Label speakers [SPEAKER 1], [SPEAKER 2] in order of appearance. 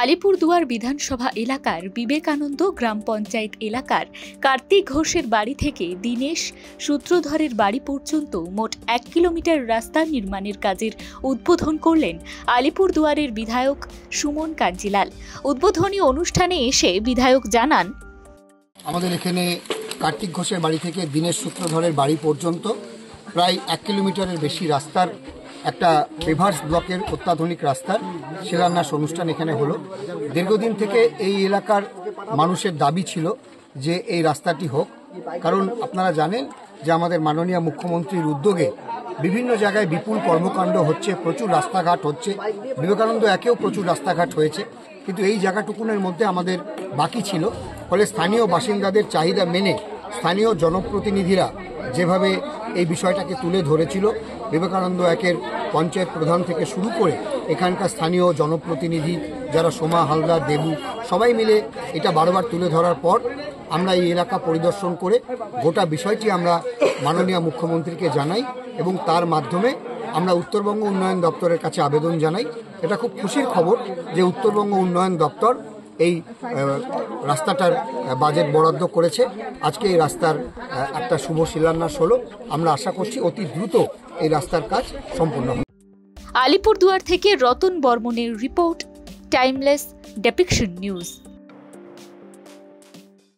[SPEAKER 1] আলিপুরদুয়ার বিধানসভা এলাকার বিবেকানন্দ গ্রাম পঞ্চায়েত এলাকার কার্তিক ঘোষের বাড়ি থেকে দীনেশ সূত্রধরের বাড়ি পর্যন্ত মোট 1 কিলোমিটার রাস্তা নির্মাণের কাজের উদ্বোধন করলেন আলিপুরদুয়ারের বিধায়ক সুমন কাঞ্জিলাল। উদ্বোধনী অনুষ্ঠানে এসে বিধায়ক জানান,
[SPEAKER 2] আমাদের এখানে কার্তিক ঘোষের বাড়ি থেকে দীনেশ সূত্রধরের বাড়ি পর্যন্ত প্রায় 1 কিলোমিটারের বেশি রাস্তার একটা পেভার্স ব্লকের অত্যাধুনিক রাস্তার শিলান্যাস অনুষ্ঠান এখানে হলো। দীর্ঘদিন থেকে এই এলাকার মানুষের দাবি ছিল যে এই রাস্তাটি হোক, কারণ আপনারা জানেন যে আমাদের মাননীয় মুখ্যমন্ত্রীর উদ্যোগে বিভিন্ন জায়গায় বিপুল কর্মকাণ্ড হচ্ছে, প্রচুর রাস্তাঘাট হচ্ছে। বিবেকানন্দ একেও প্রচুর রাস্তাঘাট হয়েছে, কিন্তু এই জায়গাটুকুনের মধ্যে আমাদের বাকি ছিল। ফলে স্থানীয় বাসিন্দাদের চাহিদা মেনে স্থানীয় জনপ্রতিনিধিরা যেভাবে এই বিষয়টাকে তুলে ধরেছিল, বিবেকানন্দ একের পঞ্চায়েত প্রধান থেকে শুরু করে এখানকার স্থানীয় জনপ্রতিনিধি যারা সোমা হালদার, দেবু সবাই মিলে এটা বারবার তুলে ধরার পর আমরা এই এলাকা পরিদর্শন করে গোটা বিষয়টি আমরা মাননীয় মুখ্যমন্ত্রীকে জানাই এবং তার মাধ্যমে আমরা উত্তরবঙ্গ উন্নয়ন দপ্তরের কাছে আবেদন জানাই। এটা খুব খুশির খবর যে উত্তরবঙ্গ উন্নয়ন দপ্তর এই রাস্তাটার বাজেট বরাদ্দ করেছে। আজকে এই রাস্তার একটা শুভ শিলান্যাস হলো। আমরা আশা করছি অতি দ্রুত এই রাস্তার কাজ সম্পূর্ণ হবে।
[SPEAKER 1] আলিপুরদুয়ার থেকে রতন বর্মনের রিপোর্ট, টাইমলেস ডেপিকশন নিউজ।